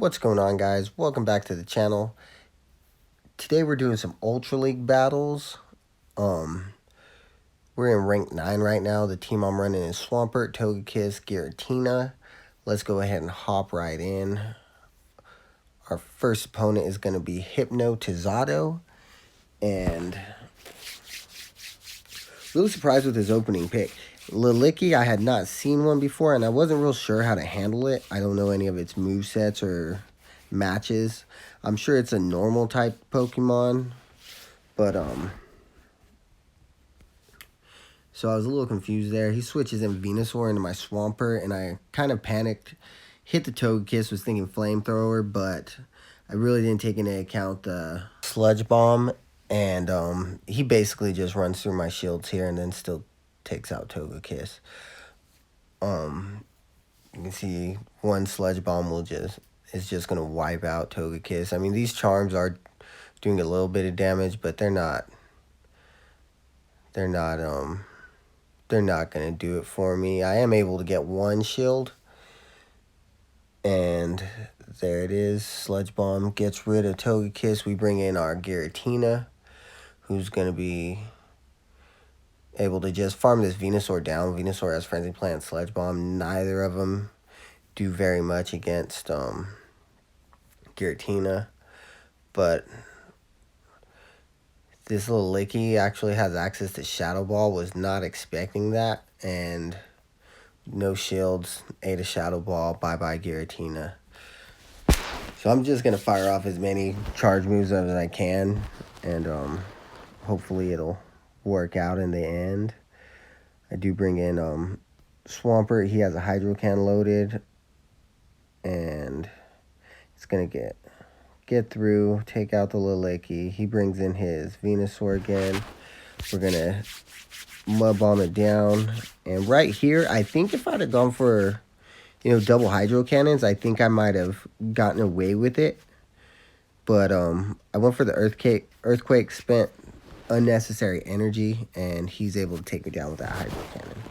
What's going on, guys? Welcome back to the channel. Today we're doing some Ultra League battles. Um, we're in rank 9 right now. The team I'm running is Swampert, Togekiss, Giratina. Let's go ahead and hop right in. Our first opponent is going to be Hypnotizato. And really surprised with his opening pick. Lilicki, I had not seen one before, and I wasn't real sure how to handle it. I don't know any of its movesets or matches. I'm sure it's a normal type Pokemon, but so I was a little confused there. He switches in Venusaur into my Swampert, and I kind of panicked. Hit the Togekiss, was thinking Flamethrower, but I really didn't take into account the Sludge Bomb, and he basically just runs through my shields here and then still takes out Togekiss. You can see one Sludge Bomb is just gonna wipe out Togekiss. I mean, these charms are doing a little bit of damage, but they're not gonna do it for me. I am able to get one shield, and there it is. Sludge Bomb gets rid of Togekiss. We bring in our Giratina, who's gonna be able to just farm this Venusaur down. Venusaur has Frenzy Plant, Sludge Bomb. Neither of them do very much against Giratina, but this little Licky actually has access to Shadow Ball. Was not expecting that, and no shields, ate a Shadow Ball. Bye-bye, Giratina. So I'm just going to fire off as many charge moves as I can, and hopefully it'll work out in the end. I do bring in Swampert. He has a Hydro Can loaded, and it's going to get through, take out the Lilicki. He brings in his Venusaur again. We're going to Mud Bomb it down. And right here, I think if I'd have gone for, double Hydro Cannons, I think I might have gotten away with it. But I went for the Earthquake, spent unnecessary energy, and he's able to take me down with that Hydro Cannon.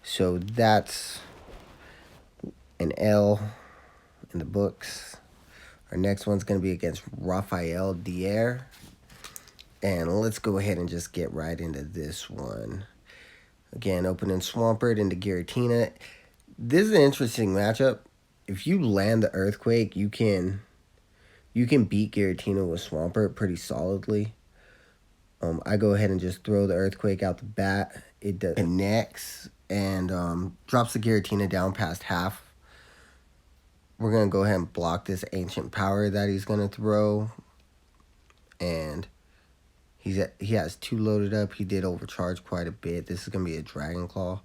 So that's an L in the books. Our next one's going to be against Raphael Dier. And let's go ahead and just get right into this one. Again, opening Swampert into Giratina. This is an interesting matchup. If you land the Earthquake, you can beat Giratina with Swampert pretty solidly. I go ahead and just throw the Earthquake out the bat. It connects and drops the Giratina down past half. We're going to go ahead and block this Ancient Power that he's going to throw. And he has 2 loaded up. He did overcharge quite a bit. This is going to be a Dragon Claw.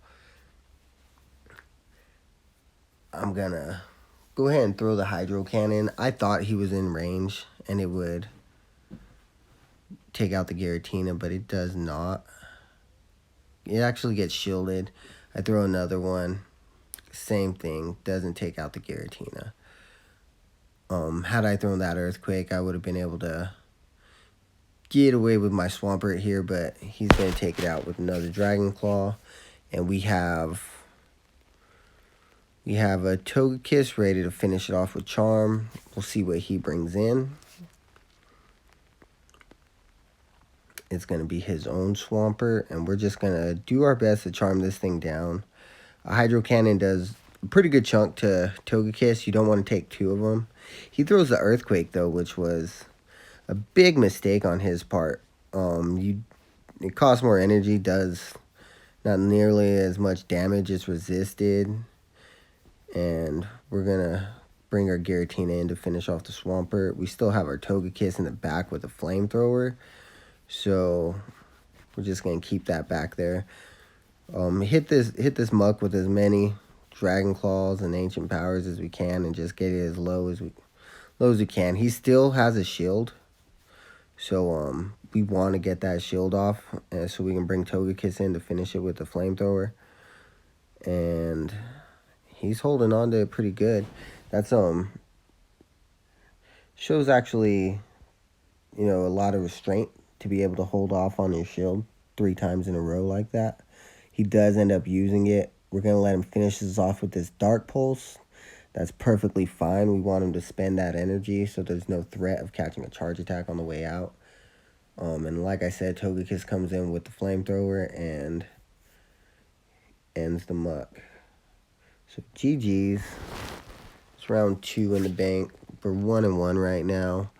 I'm going to go ahead and throw the Hydro Cannon. I thought he was in range and it would take out the Giratina, but it does not. It actually gets shielded. I throw another one. Same thing, doesn't take out the Giratina. Had I thrown that Earthquake, I would have been able to get away with my Swampert here, but he's going to take it out with another Dragon Claw. And we have a Togekiss ready to finish it off with Charm. We'll see what he brings in. It's going to be his own Swampert, and we're just going to do our best to charm this thing down. A Hydro Cannon does a pretty good chunk to Togekiss. You don't want to take 2 of them. He throws the Earthquake, though, which was a big mistake on his part. It costs more energy, does not nearly as much damage. It's resisted. And we're going to bring our Giratina in to finish off the Swampert. We still have our Togekiss in the back with a Flamethrower. So we're just going to keep that back there. Hit this muck with as many Dragon Claws and Ancient Powers as we can, and just get it as low as we can. He still has a shield, so we want to get that shield off, so we can bring Togekiss in to finish it with the Flamethrower. And he's holding on to it pretty good. That's shows actually, a lot of restraint to be able to hold off on your shield 3 times in a row like that. He does end up using it. We're going to let him finish this off with this Dark Pulse. That's perfectly fine. We want him to spend that energy so there's no threat of catching a charge attack on the way out. And like I said, Togekiss comes in with the flamethrower and ends the muck. So GG's. It's round 2 in the bank. We're 1-1 right now.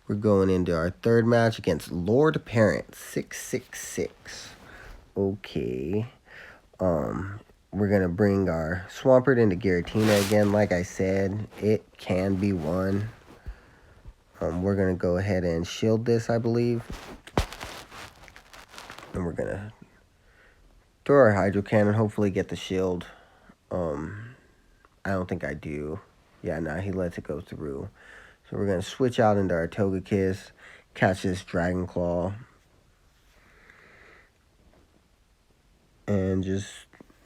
We're going into our third match against Lord Parent 666. Okay. We're gonna bring our Swampert into Giratina again. Like I said, it can be won. We're gonna go ahead and shield this, I believe. And we're gonna throw our Hydro Cannon, hopefully get the shield. I don't think I do. Yeah, nah, he lets it go through. So we're gonna switch out into our Togekiss, catch this Dragon Claw, and just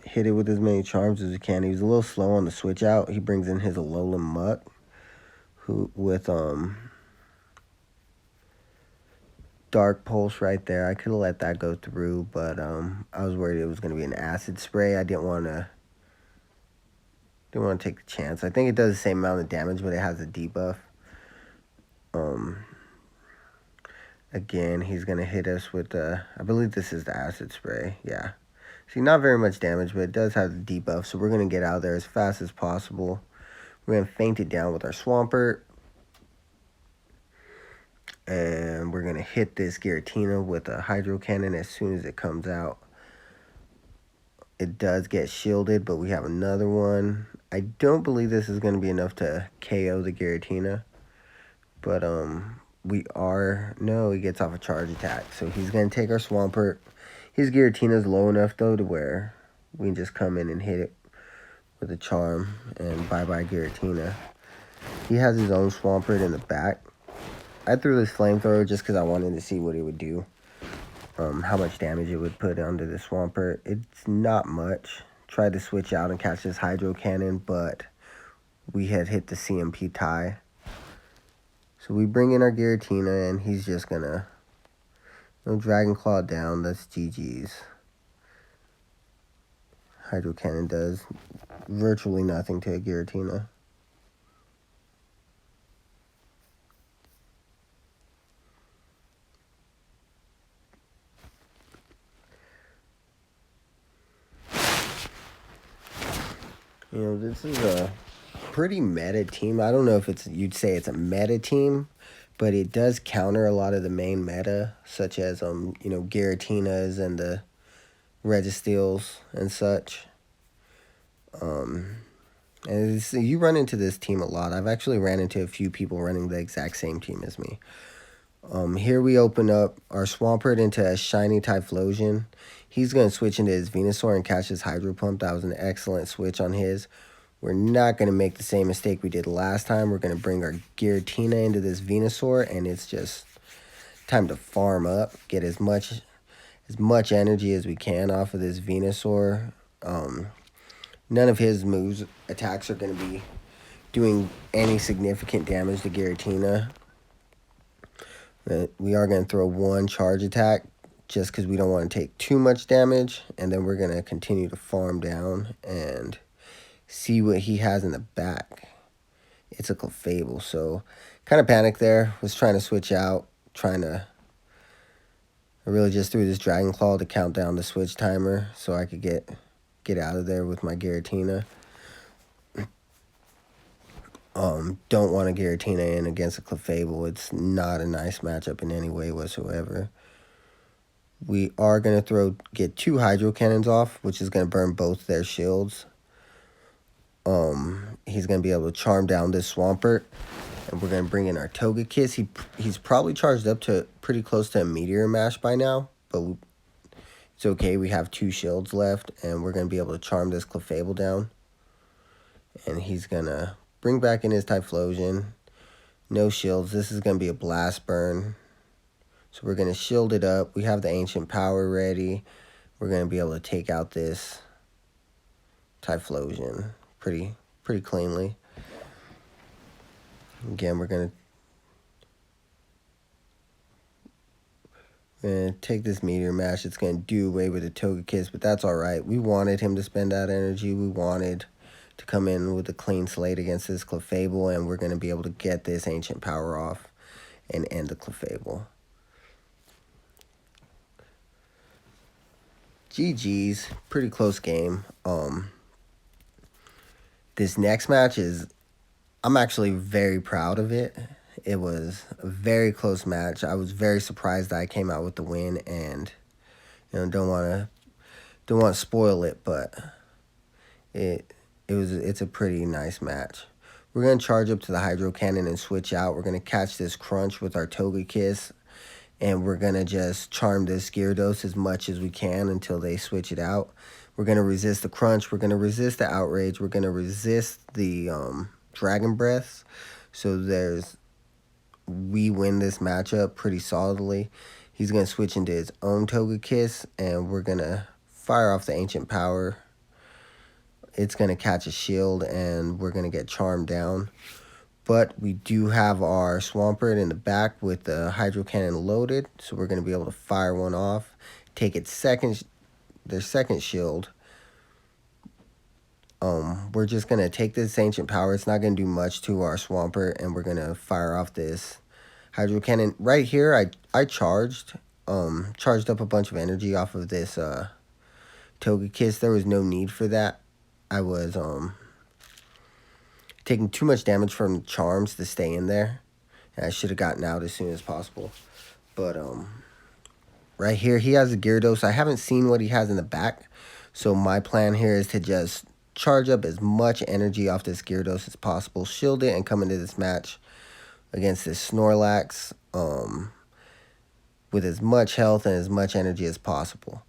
hit it with as many charms as we can. He was a little slow on the switch out. He brings in his Alolan Muck, who with Dark Pulse right there. I could have let that go through, but I was worried it was gonna be an Acid Spray. I didn't want to take the chance. I think it does the same amount of damage, but it has a debuff. Again, he's gonna hit us with I believe this is the Acid Spray. Yeah. See, not very much damage, but it does have the debuff, so we're going to get out of there as fast as possible. We're going to feint it down with our Swampert. And we're going to hit this Giratina with a Hydro Cannon as soon as it comes out. It does get shielded, but we have another one. I don't believe this is going to be enough to KO the Giratina. But, no, he gets off a charge attack. So he's going to take our Swampert. His Giratina's low enough, though, to where we can just come in and hit it with a charm, and bye-bye Giratina. He has his own Swampert in the back. I threw this flamethrower just because I wanted to see what it would do. How much damage it would put onto the Swampert. It's not much. Tried to switch out and catch this Hydro Cannon, but we had hit the CMP tie. So we bring in our Giratina, and he's just gonna... No Dragon Claw down, that's GG's. Hydro Cannon does virtually nothing to a Giratina. You know, this is a pretty meta team. I don't know if you'd say it's a meta team, but it does counter a lot of the main meta, such as Giratinas and the Registeels and such. And you run into this team a lot. I've actually ran into a few people running the exact same team as me. Here we open up our Swampert into a shiny Typhlosion. He's going to switch into his Venusaur and catch his Hydro Pump. That was an excellent switch on his. We're not going to make the same mistake we did last time. We're going to bring our Giratina into this Venusaur, and it's just time to farm up, get as much energy as we can off of this Venusaur. None of his attacks are going to be doing any significant damage to Giratina. We are going to throw one charge attack just because we don't want to take too much damage. And then we're going to continue to farm down and see what he has in the back. It's a Clefable, so kind of panicked there. Was trying to switch out, I really just threw this Dragon Claw to count down the switch timer so I could get out of there with my Giratina. Don't want a Giratina in against a Clefable. It's not a nice matchup in any way whatsoever. We are going to get 2 Hydro Cannons off, which is going to burn both their shields. He's going to be able to charm down this Swampert. And we're going to bring in our Togekiss. He's probably charged up to pretty close to a Meteor Mash by now. But it's okay. We have 2 shields left. And we're going to be able to charm this Clefable down. And he's going to bring back in his Typhlosion. No shields. This is going to be a Blast Burn. So we're going to shield it up. We have the Ancient Power ready. We're going to be able to take out this Typhlosion pretty cleanly. Again, we're going to take this Meteor Mash. It's going to do away with the Togekiss, but that's alright. We wanted him to spend that energy. We wanted to come in with a clean slate against this Clefable, and we're going to be able to get this Ancient Power off and end the Clefable. GG's, pretty close game. This next match I'm actually very proud of it. It was a very close match. I was very surprised that I came out with the win, and don't want to spoil it, but it's a pretty nice match. We're gonna charge up to the Hydro Cannon and switch out. We're gonna catch this Crunch with our Togekiss, and we're gonna just charm this Gyarados as much as we can until they switch it out. We're gonna resist the Crunch. We're gonna resist the Outrage. We're gonna resist the Dragon Breaths. So we win this matchup pretty solidly. He's gonna switch into his own Togekiss, and we're gonna fire off the Ancient Power. It's gonna catch a shield, and we're gonna get charmed down. But we do have our Swampert in the back with the Hydro Cannon loaded, so we're going to be able to fire one off, take their second shield. We're just going to take this Ancient Power. It's not going to do much to our Swampert, and we're going to fire off this Hydro Cannon. Right here, I charged up a bunch of energy off of this Togekiss. There was no need for that. I was taking too much damage from charms to stay in there, and I should have gotten out as soon as possible. But right here he has a Gyarados. I haven't seen what he has in the back, so my plan here is to just charge up as much energy off this Gyarados as possible, shield it, and come into this match against this Snorlax with as much health and as much energy as possible.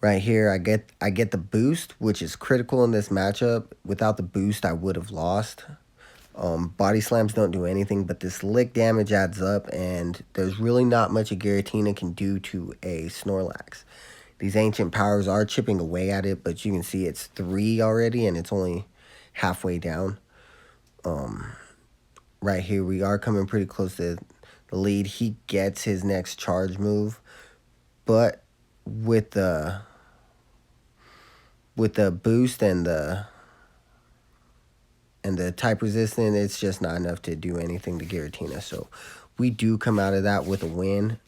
Right here, I get the boost, which is critical in this matchup. Without the boost, I would have lost. Body slams don't do anything, but this lick damage adds up, and there's really not much a Giratina can do to a Snorlax. These Ancient Powers are chipping away at it, but you can see it's 3 already, and it's only halfway down. Right here, we are coming pretty close to the lead. He gets his next charge move, but with the boost and the type resistant, it's just not enough to do anything to Giratina. So we do come out of that with a win.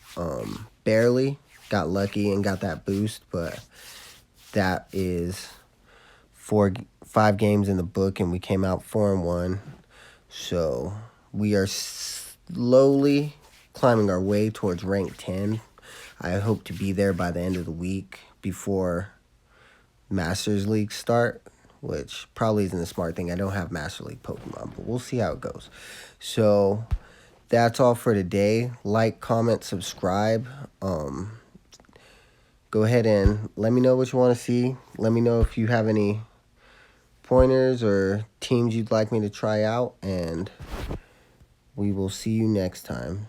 Barely got lucky and got that boost, but that is 5 games in the book, and we came out 4-1. So we are slowly climbing our way towards rank 10. I hope to be there by the end of the week before Masters League start, which probably isn't a smart thing. I don't have Master League Pokemon, but we'll see how it goes. So that's all for today. Like, comment, subscribe. Go ahead and let me know what you want to see. Let me know if you have any pointers or teams you'd like me to try out, and we will see you next time.